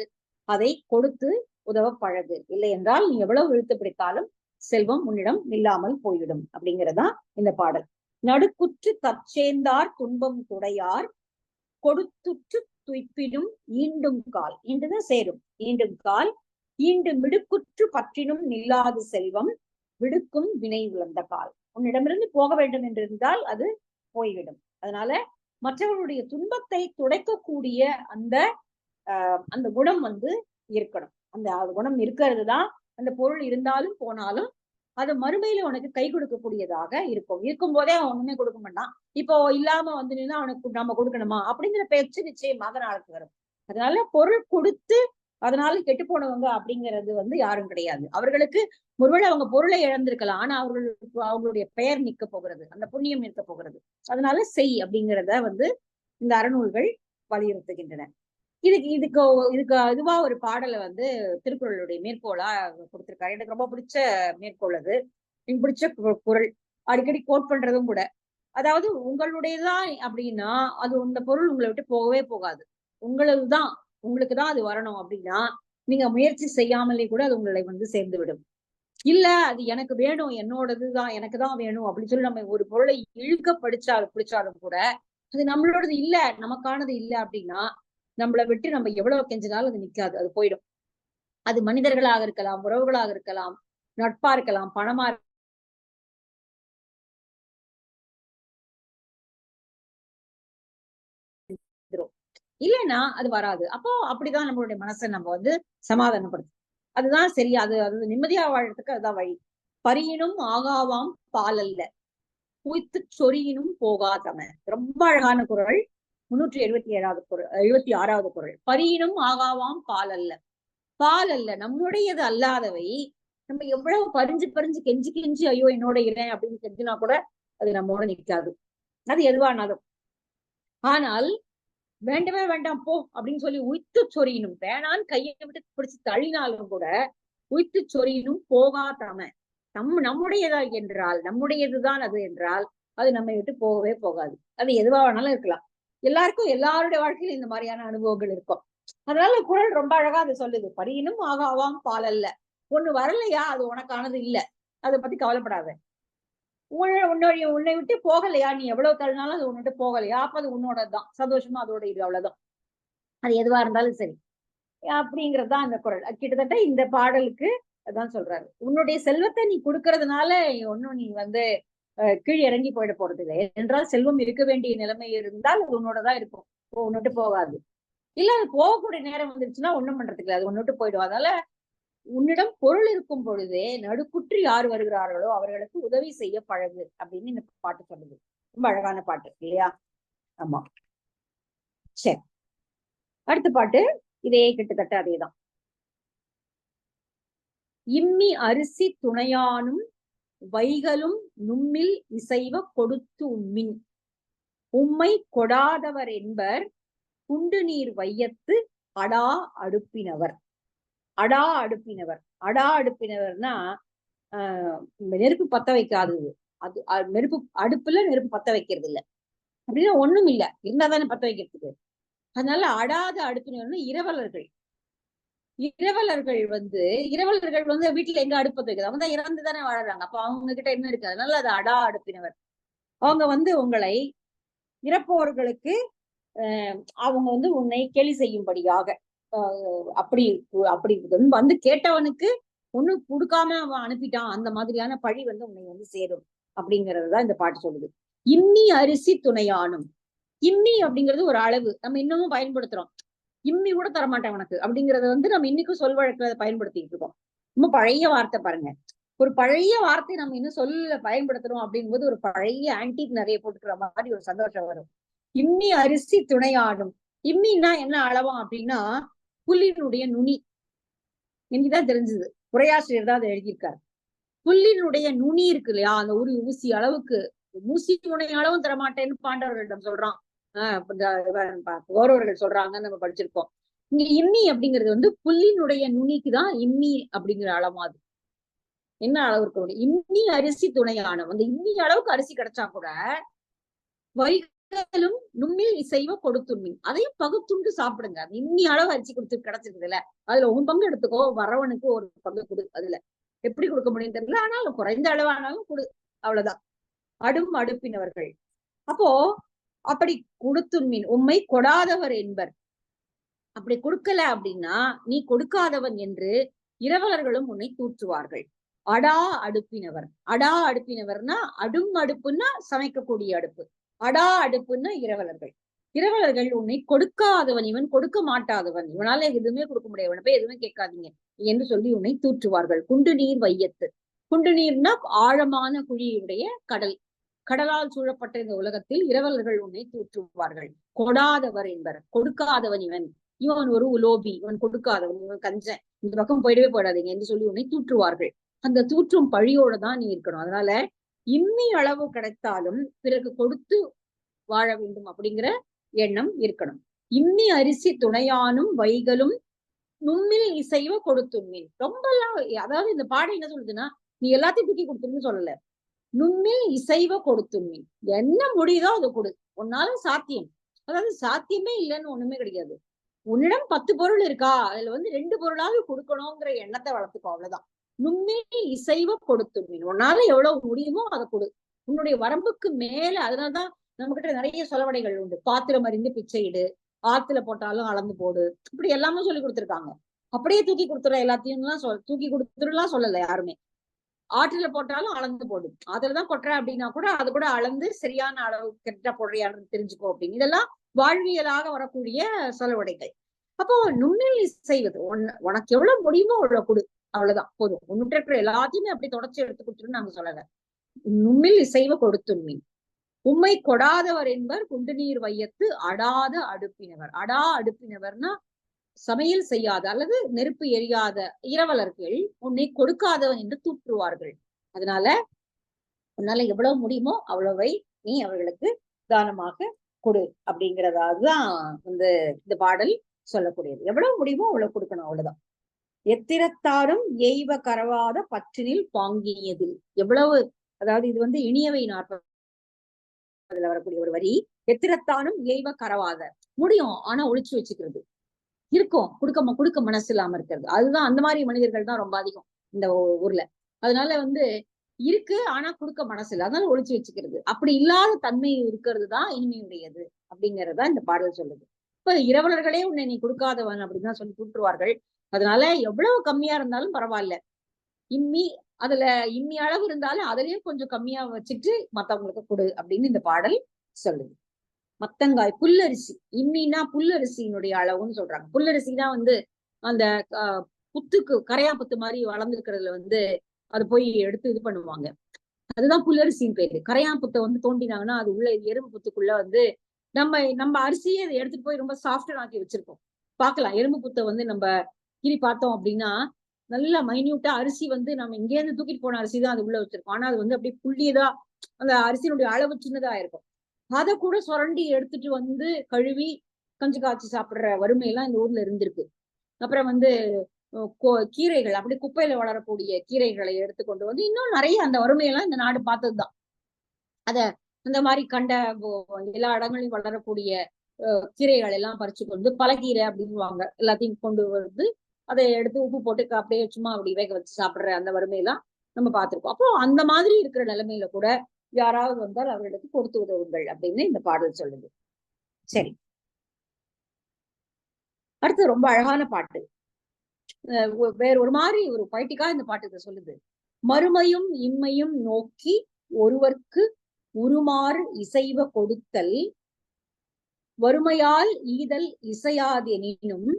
அதை கொடுத்து உதவ பழகு. இல்லை என்றால் நீ எவ்வளவு இழுத்து பிடித்தாலும் செல்வம் உன்னிடம் இல்லாமல் போய்விடும் அப்படிங்கிறதா இந்த பாடல். நடுக்குற்று தற்சேர்ந்தார் துன்பம் துடையார் கொடுத்துற்று துய்ப்பினும் ஈண்டும் கால், ஈண்டுதான் சேரும், ஈண்டும் கால் ஈண்டு மிடுக்குற்று பற்றினும் நில்லாது செல்வம் விடுக்கும் வினை உலர்ந்த கால். உன்னிடமிருந்து போக வேண்டும் என்றிருந்தால் அது போய்விடும். அதனால மற்றவர்களுடைய துன்பத்தை துடைக்கக்கூடிய அந்த அந்த குணம் வந்து இருக்கணும். அந்த குணம் இருக்கிறது தான் அந்த பொருள் இருந்தாலும் போனாலும் அது மறுமையில உனக்கு கை கொடுக்கக்கூடியதாக இருக்கும். இருக்கும் போதே அவன் ஒண்ணுமே கொடுக்க மாட்டான், இப்போ இல்லாம வந்து நின்னா அவனுக்கு நம்ம கொடுக்கணுமா அப்படிங்கிற பேச்சு நிச்சயமாக நாளுக்கு வரும். அதனால பொருள் கொடுத்து அதனால கெட்டு போனவங்க அப்படிங்கிறது வந்து யாரும் கிடையாது. அவர்களுக்கு ஒருவேளை அவங்க பொருளை இழந்திருக்கலாம், ஆனா அவர்களுக்கு அவங்களுடைய பெயர் நிற்க போகிறது, அந்த புண்ணியம் நிற்க போகிறது. அதனால செய் அப்படிங்கிறத வந்து இந்த அறநூல்கள் வலியுறுத்துகின்றன. இதுக்கு இதுக்கு இதுக்கு இதுவா ஒரு பாடலை வந்து திருக்குறளுடைய மேற்கோளா கொடுத்திருக்காரு. எனக்கு ரொம்ப பிடிச்ச மேற்கோள் அது, எனக்கு பிடிச்ச குறள், அடிக்கடி கோட் பண்றதும் கூட. அதாவது உங்களுடையதான் அப்படின்னா அது அந்த பொருள் உங்களை விட்டு போகவே போகாது, உங்களதுதான், உங்களுக்கு தான் அது வரணும் அப்படின்னா நீங்க முயற்சி செய்யாமலே கூட அது உங்களை வந்து சேர்ந்து விடும். இல்ல அது எனக்கு வேணும், என்னோடதுதான், எனக்கு தான் வேணும் அப்படின்னு சொல்லி நம்ம ஒரு பொருளை இழுக்க பிடிச்சாலும் கூட அது நம்மளோடது இல்ல, நமக்கானது இல்ல அப்படின்னா நம்மளை விட்டு நம்ம எவ்வளவு கெஞ்சினாலும் அது நிக்காது, அது போயிடும். அது மனிதர்களாக இருக்கலாம், உறவுகளாக இருக்கலாம், நட்பா இருக்கலாம், பணமா இல்லைன்னா அது வராது. அப்போ அப்படிதான் நம்மளுடைய மனசை நம்ம வந்து சமாதானப்படுத்தும். அதுதான் சரியா, அது நிம்மதியா வாழறதுக்கு அதுதான் வழி. பரியினும் ஆகாவாம் பால் அல்ல, பூய்த்து சொறியினும் போகாதம. ரொம்ப அழகான குறள். 377வது குறள், 76வது குறள். பரியினும் ஆகாவாம் பால் அல்ல. பால் அல்ல, நம்முடையது அல்லாதவை நம்ம எவ்வளவு பறிஞ்சு பறிஞ்சு கெஞ்சி கெஞ்சி ஐயோ என்னோட இறேன் அப்படின்னு கெஞ்சினா கூட அது நம்மோட நிக்காது. அது எதுவானாலும். ஆனால் வேண்டவே வேண்டாம் போ அப்படின்னு சொல்லி உய்த்து சொறியணும். வேணான்னு கையை விட்டு பிடிச்சு தள்ளினாலும் கூட உய்த்து சொறியணும் போகாதம. நம்முடையதா என்றால், நம்முடையதுதான் அது என்றால் அது நம்மை விட்டு போகவே போகாது. அது எதுவா வேணாலும் இருக்கலாம். எல்லாருக்கும் எல்லாருடைய வாழ்க்கையிலும் இந்த மாதிரியான அனுபவங்கள் இருக்கும். அதனால குறள் ரொம்ப அழகா அது சொல்லுது. பரியினும் ஆகாவாம் பால் அல்ல. ஒண்ணு வரலையா அது உனக்கானது இல்ல, அதை பத்தி கவலைப்படாத. உன்னை விட்டு போகலையா, நீ எவ்வளவு தள்ளினாலும் அது உன்னிட்டு போகலையா, அப்ப அது உன்னோடதான், சந்தோஷமா அதோட இது, அவ்வளவுதான். அது எதுவா இருந்தாலும் சரி அப்படிங்கறதுதான் அந்த குறள். கிட்டத்தட்ட இந்த பாடலுக்கு அதான் சொல்றாரு. உன்னுடைய செல்வத்தை நீ கொடுக்கறதுனால ஒன்னும் நீ வந்து கீழ் இறங்கி போயிட போறது இல்லை. என்றால் செல்வம் இருக்க வேண்டிய நிலைமை இருந்தால் அது உன்னோடதான் இருக்கும், உன்னிட்டு போகாது. இல்ல அது போகக்கூடிய நேரம் வந்துருச்சுன்னா ஒண்ணும் பண்றதுக்கு அது ஒன்னுட்டு போயிடும். அதனால உன்னிடம் பொருள் இருக்கும் பொழுதே நடுக்குற்றி யார் வருகிறார்களோ அவர்களுக்கு உதவி செய்ய பழகு அப்படின்னு இந்த பாட்டு சொல்லுது. ரொம்ப அழகான பாட்டு இல்லையா? ஆமா. சரி, அடுத்த பாட்டு இதே கிட்டத்தட்ட அதேதான். இம்மி அரிசி துணையானும் வைகளும் நும்மில் இசைவ கொடுத்து உம்மின் உம்மை கொடாதவர் என்பர் குண்டு நீர் வையத்து அடா அடுப்பினவர். அடா அடுப்பினவர், அடா அடுப்பினவர்னா நெருப்பு பத்த வைக்காதது. அது நெருப்பு அடுப்புல நெருப்பு பத்த வைக்கிறது இல்ல அப்படின்னா ஒண்ணும் இல்ல, இருந்தாதானே பத்த வைக்கிறதுக்கு. அதனால அடாத அடுப்பினவர்னா இரவலர்கள். இரவலர்கள் வந்து வீட்டுல எங்க அடுப்பு பத்த வைக்கிறது, அவங்க தான் இறந்து தானே வாழறாங்க. அப்ப அவங்க கிட்ட என்ன இருக்கு, அதனால அது அடா அடுப்பினவர். அவங்க வந்து உங்களை இறப்பவர்களுக்கு அவங்க வந்து உன்னை கேலி செய்யும்படியாக அப்படி அப்படி வந்து கேட்டவனுக்கு ஒண்ணு கொடுக்காம அவன் அனுப்பிட்டான், அந்த மாதிரியான பழி வந்து உன்னை வந்து சேரும் அப்படிங்கறதுதான் இந்த பாட்டு சொல்லுது. இம்மி அரிசி துணையானும். இம்மி அப்படிங்கிறது ஒரு அளவு நம்ம இன்னமும் பயன்படுத்துறோம். இம்மி கூட தரமாட்டேன் உனக்கு அப்படிங்கறத வந்து நம்ம இன்னைக்கும் சொல் வழக்குல பயன்படுத்திட்டு இருக்கோம். ரொம்ப பழைய வார்த்தை பாருங்க. ஒரு பழைய வார்த்தை நம்ம இன்னும் சொல்ல பயன்படுத்துறோம் அப்படிங்கும் போது ஒரு பழைய ஆன்டிக் நிறைய போட்டுக்கிற மாதிரி ஒரு சந்தோஷம் வரும். இம்மி அரிசி துணையாடும். இம்மின்னா என்ன அளவம் அப்படின்னா புல்லினுடைய நுனி. இன்னைக்குதான் தெரிஞ்சது, உரையாசிரியர் தான் அதை எழுதியிருக்காரு. புல்லினுடைய நுனி இருக்கு இல்லையா, அந்த ஒரு ஊசி அளவுக்கு, ஊசி நுனை அளவும் தரமாட்டேன்னு பாண்டவர்களிடம் சொல்றான். கௌரவர்கள் சொல்றாங்கன்னு நம்ம படிச்சிருக்கோம். இங்க இம்மி அப்படிங்கிறது வந்து புல்லினுடைய நுனிக்குதான் இம்மி அப்படிங்கிற அளவா. அது என்ன அளவு இருக்க, இம்மி அரிசி துணையானம். அந்த இம்மி அளவுக்கு அரிசி கிடைச்சா கூட வைகளும் நும்மில் இசைவ கொடுத்துண்மின், அதையும் பகுத்துண்டு சாப்பிடுங்க. அந்த இம்மி அளவு அரிசி கொடுத்து கிடைச்சிருக்குதுல்ல, அதுல உன் பங்கு எடுத்துக்கோ, வரவனுக்கு ஒரு பங்கு கொடு. அதுல எப்படி கொடுக்க முடியும் தெரியல, ஆனாலும் குறைந்த அளவானாலும் கொடு, அவ்வளவுதான். அடுப்பினவர்கள். அப்போ அப்படி கொடுத்துண்மின் உம்மை கொடாதவர் என்பர். அப்படி கொடுக்கல அப்படின்னா நீ கொடுக்காதவன் என்று இரவலர்களும் உன்னை தூற்றுவார்கள். அடா அடுப்பினவர். அடா அடுப்பினவர்னா அடுப்புன்னா சமைக்கக்கூடிய அடுப்பு. அடா அடுப்புன்னா இரவலர்கள். இரவலர்கள் உன்னை கொடுக்காதவன், இவன் கொடுக்க மாட்டாதவன், இவனால எதுவுமே கொடுக்க முடியாது, இவனை போய் எதுவுமே கேட்காதீங்க என்று சொல்லி உன்னை தூற்றுவார்கள். குண்டு நீர் வையத்து. குண்டு நீர்னா ஆழமான குழியுடைய கடல். கடலால் சூழப்பட்ட இந்த உலகத்தில் இரவலர்கள் உன்னை தூற்றுவார்கள். கொடாதவர் என்பர். கொடுக்காதவன் இவன், இவன் ஒரு உலோபி, இவன் கொடுக்காதவன், இவன் கஞ்சன், இந்த பக்கம் போயிடவே போயிடாதீங்க என்று சொல்லி உன்னை தூற்றுவார்கள். அந்த தூற்றும் பழியோட தான் நீ இருக்கணும். அதனால இம்மி அளவு கிடைத்தாலும் பிறகு கொடுத்து வாழ வேண்டும் அப்படிங்கிற எண்ணம் இருக்கணும். இம்மி அரிசி துணையானும் வைகளும் நும்மில் இசைவ கொடுத்துண்மின். ரொம்ப எல்லாம், அதாவது இந்த பாடம் என்ன சொல்லுதுன்னா, நீ எல்லாத்தையும் தூக்கி கொடுத்துன்னு சொல்லல, நும்மில் இசைவ கொடுத்துண்மின். என்ன முடியுதோ அதை கொடு, உன்னால சாத்தியம். அதாவது சாத்தியமே இல்லைன்னு ஒண்ணுமே கிடையாது. உன்னிடம் 10 பொருள் இருக்கா, அதுல வந்து 2 பொருளாவது கொடுக்கணுங்கிற எண்ணத்தை வளர்த்துக்கோ, அவ்வளவுதான். நும்மில் இசைவ கொடுத்துண்மின். உன்னால எவ்வளவு முடியுமோ அதை கொடு, உன்னுடைய வரம்புக்கு மேல. அதனாலதான் நம்ம கிட்ட நிறைய சொலவடைகள் உண்டு. பாத்திரம் அறிந்து பிச்சையிடு, ஆத்துல போட்டாலும் அளந்து போடு, இப்படி எல்லாமே சொல்லி கொடுத்துருக்காங்க. அப்படியே தூக்கி கொடுத்துற எல்லாத்தையும் தூக்கி கொடுத்துருலாம் சொல்லல யாருமே. ஆற்றுல போட்டாலும் அளந்து போடு, அதுலதான் கொட்டுற அப்படின்னா கூட அது கூட அளந்து சரியான அளவு கெட்ட போடுறியான்னு தெரிஞ்சுக்கோ அப்படின்னு. இதெல்லாம் வாழ்வியலாக வரக்கூடிய சொலவடைகள். அப்போ நுண்ணில் செய்வது உனக்கு எவ்வளவு முடியுமோ அவ்வளவு கொடு, அவ்வளவுதான் போதும். உன்னுட்ட இருக்கிற எல்லாத்தையுமே அப்படி தொடர்ச்சி எடுத்து கொடுத்துருன்னு நாங்க சொல்லல. நுண்ணில் இசைவ கொடுத்துண்மின் உம்மை கொடாதவர் என்பர் குண்டு நீர் வையத்து அடாத அடுப்பினவர். அடா அடுப்பினவர்னா சமையல் செய்யாத அல்லது நெருப்பு எரியாத இரவலர்கள் உன்னை கொடுக்காதவன் என்று தூற்றுவார்கள். அதனால உன்னால எவ்வளவு முடியுமோ அவ்வளவை நீ அவர்களுக்கு தானமாக கொடு அப்படிங்கிறதாதான் வந்து இந்த பாடல் சொல்லக்கூடியது. எவ்வளவு முடியுமோ அவ்வளவு கொடுக்கணும், அவ்வளவுதான். எத்திரத்தாரும் எய்வ கரவாத பற்றினில் பாங்கியதில். எவ்வளவு, அதாவது இது வந்து இனியவை 40 அதுல வரக்கூடிய ஒரு வரி. எத்திரத்தானும் எய்வ கரவாத, முடியும் ஆனா ஒளிச்சு வச்சுக்கிறது இருக்கும், கொடுக்க மனசு இல்லாம இருக்கிறது. அதுதான், அந்த மாதிரி மனிதர்கள் தான் ரொம்ப அதிகம் இந்த ஊர்ல. அதனால வந்து இருக்கு ஆனா கொடுக்க மனசு இல்லை, அதனால ஒளிச்சு வச்சுக்கிறது. அப்படி இல்லாத தன்மை இருக்கிறது தான் இனிமையுடையது அப்படிங்கறதா இந்த பாடல் சொல்லுது. இப்ப இரவலர்களே உன்னை நீ கொடுக்காதவன் அப்படின்னு சொல்லி கூட்டுருவார்கள். அதனால எவ்வளவு கம்மியா இருந்தாலும் பரவாயில்ல, இம்மி அதுல இம்மி அளவு இருந்தாலும் அதுலயும் கொஞ்சம் கம்மியா வச்சுட்டு மத்தவங்களுக்கு கொடு அப்படின்னு இந்த பாடல் சொல்லுது. மத்தங்காய் புல்லரிசி, இம்மின்னா புல்லரிசியினுடைய அளவுன்னு சொல்றாங்க. புல்லரிசினா வந்து அந்த புத்துக்கு கரையா புத்து மாதிரி வளர்ந்துருக்கிறதுல வந்து அது போய் எடுத்து இது பண்ணுவாங்க, அதுதான் புல்லரிசின்னு பேரு. கரையா புத்தை வந்து தோண்டினாங்கன்னா அது உள்ள எறும்பு புத்துக்குள்ள வந்து நம்ம அரிசியை அதை எடுத்துட்டு போய் ரொம்ப சாஃப்டா ஆக்கி வச்சிருக்கோம். பார்க்கலாம், எறும்பு புத்தை வந்து நம்ம கீறி பார்த்தோம் அப்படின்னா நல்லா மைன்யூட்டா அரிசி வந்து நம்ம இங்கே இருந்து தூக்கிட்டு போன அரிசி தான் அது உள்ள வச்சிருக்கோம். ஆனா அது வந்து அப்படியே புள்ளியதா, அந்த அரிசியினுடைய அளவு சின்னதா இருக்கும். அதை கூட சுரண்டி எடுத்துட்டு வந்து கழுவி கஞ்சி காய்ச்சி சாப்பிடுற வறுமையெல்லாம் இந்த ஊர்ல இருந்திருக்கு. அப்புறம் வந்து கீரைகள், அப்படி குப்பையில வளரக்கூடிய கீரைகளை எடுத்து கொண்டு வந்து இன்னும் நிறைய அந்த வறுமையெல்லாம் இந்த நாடு பார்த்ததுதான். அத அந்த மாதிரி கண்ட எல்லா இடங்களையும் வளரக்கூடிய கீரைகள் எல்லாம் பறிச்சு கொண்டு பலகீரை அப்படின்வாங்க, எல்லாத்தையும் கொண்டு வந்து அதை எடுத்து உப்பு போட்டு அப்படியே சும்மா அப்படி வேக வச்சு சாப்பிடுற அந்த வறுமையெல்லாம் நம்ம பார்த்திருக்கோம். அப்போ அந்த மாதிரி இருக்கிற நிலைமையில கூட யாராவது வந்தால் அவர்களுக்கு கொடுத்து உதவுங்கள் அப்படின்னு இந்த பாடல் சொல்லுது. சரி, அடுத்து ரொம்ப அழகான பாட்டு, வேற ஒரு மாதிரி ஒரு பொய்டிக்கா இந்த பாட்டு இதை சொல்லுது. மறுமையும் இம்மையும் நோக்கி ஒருவர்க்கு உருமாறு இசைவ கொடுத்தல் வறுமையால் ஈதல் இசையாதெனினும்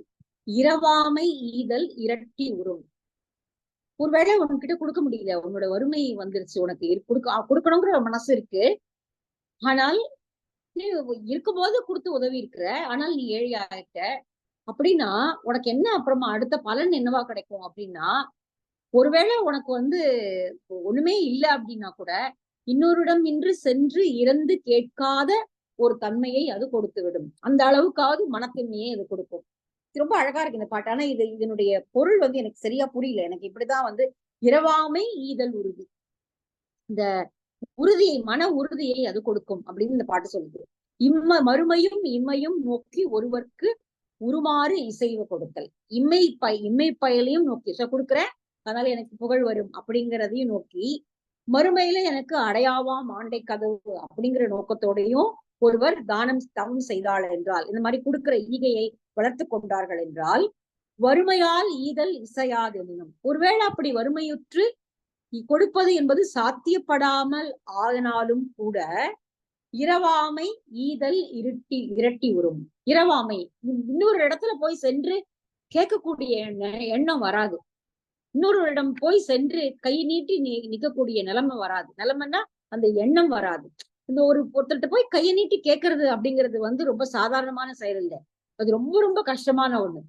இரவாமை ஈதல் இரட்டி உறும். ஒருவேளை உன்கிட்ட கொடுக்க முடியல, உன்னோட வறுமை வந்துருச்சு, உனக்கு கொடுக்கணுங்கிற மனசு இருக்கு, ஆனால் நீ இருக்கும்போது கொடுத்து உதவி இருக்கிற, ஆனால் நீ ஏழையாயிட்ட அப்படின்னா உனக்கு என்ன அப்புறமா அடுத்த பலன் என்னவா கிடைக்கும் அப்படின்னா, ஒருவேளை உனக்கு வந்து ஒண்ணுமே இல்லை அப்படின்னா கூட இன்னொருடம் இன்று சென்று இறந்து கேட்காத ஒரு தன்மையை அது கொடுத்து விடும். அந்த அளவுக்காவது மனத்தன்மையை அது கொடுக்கும். ரொம்ப அழகா இருக்கு இந்த பாட்டு. ஆனா இதனுடைய பொருள் வந்து எனக்கு சரியா புரியல. எனக்கு இப்படிதான் வந்து இரவாமை ஈதல் உறுதி, இந்த உறுதியை, மன உறுதியை அது கொடுக்கும் அப்படின்னு இந்த பாட்டு சொல்லுது. மறுமையும் இம்மையும் நோக்கி ஒருவருக்கு உருமாறு இசைவு கொடுத்தல். இம்மை பயலையும் நோக்கி கொடுக்குறேன், அதனால எனக்கு புகழ் வரும் அப்படிங்கிறதையும் நோக்கி, மறுமையில எனக்கு அடையாவாம் ஆண்டை கதவு அப்படிங்கிற நோக்கத்தோடையும் ஒருவர் தவம் செய்தாள் என்றால், இந்த மாதிரி கொடுக்கிற ஈகையை வளர்த்து கொண்டார்கள் என்றால், வறுமையால் ஈதல் இசையாதெனும். ஒருவேளை அப்படி வறுமையுற்று கொடுப்பது என்பது சாத்தியப்படாமல் ஆதனாலும் கூட இரவாமை ஈதல் இரட்டி உறும். இரவாமை, இன்னொரு இடத்துல போய் சென்று கேட்கக்கூடிய எண்ணம் வராது, இன்னொரு இடம் போய் சென்று கை நீட்டி நிற்கக்கூடிய நிலைமை வராது. நிலைமைன்னா அந்த எண்ணம் வராது. இந்த ஒருத்தர்கிட்ட போய் கையை நீட்டி கேட்கறது அப்படிங்கிறது வந்து ரொம்ப சாதாரணமான செயல் இல்லை, அது ரொம்ப ரொம்ப கஷ்டமான ஒண்ணு.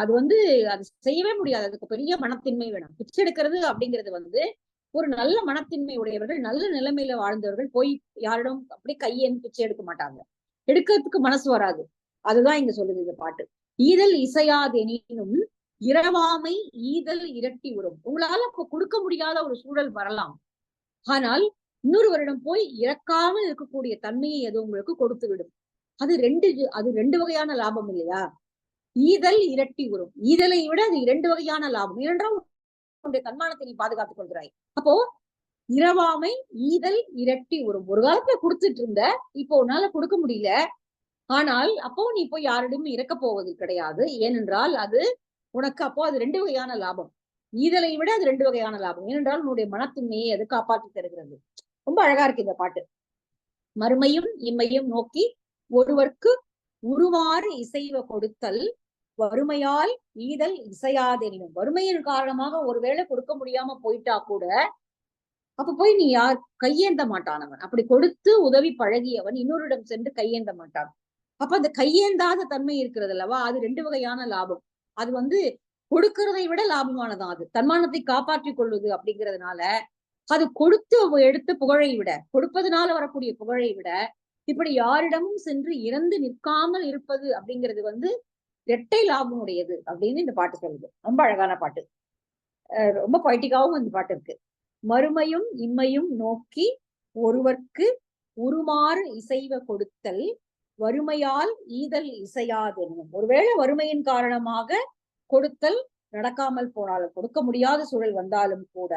அது வந்து அது செய்யவே முடியாது, அதுக்கு பெரிய மனத்தின்மை வேணும். பிச்சை எடுக்கிறது அப்படிங்கிறது வந்து ஒரு நல்ல மனத்தின்மை உடையவர்கள், நல்ல நிலைமையில வாழ்ந்தவர்கள் போய் யாரிடம் அப்படி கையேந்து பிச்சை எடுக்க மாட்டாங்க, எடுக்கிறதுக்கு மனசு வராது. அதுதான் இங்க சொல்லுது இந்த பாட்டு. ஈதல் இசையாதெனினும் இரவாமை ஈதல் இரட்டி உறும். உங்களால கொடுக்க முடியாத ஒரு சூழல் வரலாம், ஆனால் இன்னொருவரிடம் போய் இறக்காமல் இருக்கக்கூடிய தன்மையை அது உங்களுக்கு கொடுத்து விடும். அது ரெண்டு வகையான லாபம் இல்லையா? ஈதல் இரட்டி உறும், ஈதலை விட அது 2 வகையான லாபம். ஏனென்றால் உன்னுடைய தன்மானத்தை நீ பாதுகாத்துக் கொள்கிறாய். அப்போ இரவாமை ஈதல் இரட்டி உறும். ஒரு காலத்துல கொடுத்துட்டு இருந்த, இப்போ உன்னால கொடுக்க முடியல, ஆனால் அப்போ நீ போய் யாரிடம் இறக்க போவது கிடையாது. ஏனென்றால் அது உனக்கு அப்போ அது 2 வகையான லாபம். ஈதலை விட அது 2 வகையான லாபம். ஏனென்றால் உன்னுடைய மனத்தின்மையை அது காப்பாற்றி தருகிறது. ரொம்ப அழகா இருக்கு இந்த பாட்டு. மறுமையும் இம்மையும் நோக்கி ஒருவர்க்கு உருமாறு இசைவ கொடுத்தல் வறுமையால் ஈதல் இசையாதெனினும். வறுமையின் காரணமாக ஒருவேளை கொடுக்க முடியாம போயிட்டா கூட அப்ப போய் நீ யார் கையேந்த மாட்டானவன். அப்படி கொடுத்து உதவி பழகியவன் இன்னொருடம் சென்று கையேந்த மாட்டான். அப்ப அந்த கையேந்தாத தன்மை இருக்கிறது அல்லவா, அது 2 வகையான லாபம். அது கொடுக்கிறதை விட லாபமானதான். அது தன்மானத்தை காப்பாற்றிக் கொள்வது அப்படிங்கிறதுனால அது கொடுத்து எடுத்த புகழை விட, கொடுப்பதனால வரக்கூடிய புகழை விட, இப்படி யாரிடமும் சென்று இறந்து நிற்காமல் இருப்பது அப்படிங்கிறது இரட்டை லாபம் உடையது அப்படின்னு இந்த பாட்டு சொல்லுது. ரொம்ப அழகான பாட்டு, ரொம்ப பொய்டிக்காவும் இந்த பாட்டு இருக்கு. மறுமையும் இம்மையும் நோக்கி ஒருவர்க்கு உருமாறு இசைவ கொடுத்தல் வறுமையால் ஈதல் இசையாதெனும். ஒருவேளை வறுமையின் காரணமாக கொடுத்தல் நடக்காமல் போனாலும், கொடுக்க முடியாத சூழல் வந்தாலும் கூட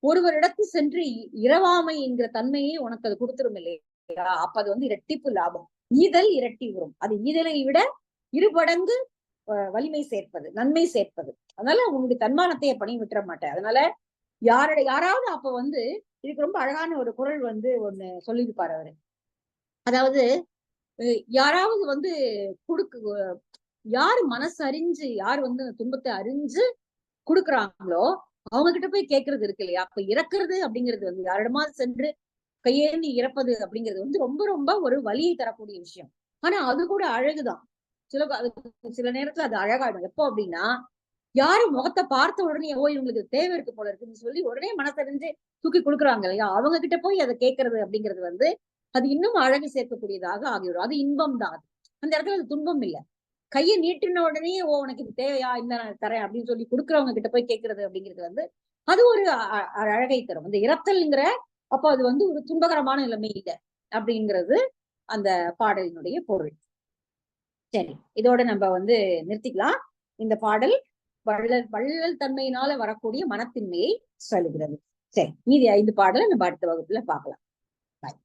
ஒருவரிடத்து சென்று இரவாமை என்கிற தன்மையை உனக்கு அது கொடுத்துரும் இல்லையா, அப்ப அது இரட்டிப்பு லாபம். ஈதல் இரட்டி வரும். அது ஈதலை விட 2 மடங்கு வலிமை சேர்ப்பது, நன்மை சேர்ப்பது. அதனால உன்னுடைய தன்மானத்தை பணி விட்டுற மாட்டேன். அதனால யாராவது அப்ப இதுக்கு ரொம்ப அழகான ஒரு குறள் ஒண்ணு சொல்லியிருப்பாரு அவரு. அதாவது யாராவது யாரு மனசு அறிஞ்சு, யார் துன்பத்தை அறிஞ்சு கொடுக்குறாங்களோ அவங்க கிட்ட போய் கேட்கறது இருக்கு இல்லையா. அப்ப இறக்குறது அப்படிங்கிறது யாரிடமா சென்று கையேந்தி இறப்பது அப்படிங்கிறது ரொம்ப ரொம்ப ஒரு வலியை தரக்கூடிய விஷயம். ஆனா அது கூட அழகுதான். சில நேரத்துல அது அழகாயிடும். எப்போ அப்படின்னா, யாரும் முகத்தை பார்த்த உடனே ஓ இவங்களுக்கு தேவை இருக்கு போல இருக்குன்னு சொல்லி உடனே மனசறிஞ்சு தூக்கி கொடுக்குறாங்க இல்லையா, அவங்க கிட்ட போய் அதை கேட்கறது அப்படிங்கிறது அது இன்னும் அழகு சேர்க்கக்கூடியதாக ஆகிவிடும். அது இன்பம் தான். அந்த இடத்துல அது துன்பம் இல்லை. கையை நீட்டின உடனே ஓ உனக்கு இது தேவையா, இந்த நான் தரேன் அப்படின்னு சொல்லி கொடுக்குறவங்க கிட்ட போய் கேட்கறது அப்படிங்கிறது அது ஒரு அழகை தரும். அந்த இறத்தல்ங்கிற அப்போ அது ஒரு துன்பகரமான நிலைமை இல்லை அப்படிங்கிறது அந்த பாடலினுடைய பொருள். சரி, இதோட நம்ம நிறுத்திக்கலாம். இந்த பாடல் வள்ளல் தன்மையினால வரக்கூடிய மனத்தின்மையை சொல்லுகிறது. சரி, மீதி 5 பாடலை நம்ம அடுத்த வகுப்புல பார்க்கலாம். பாய்.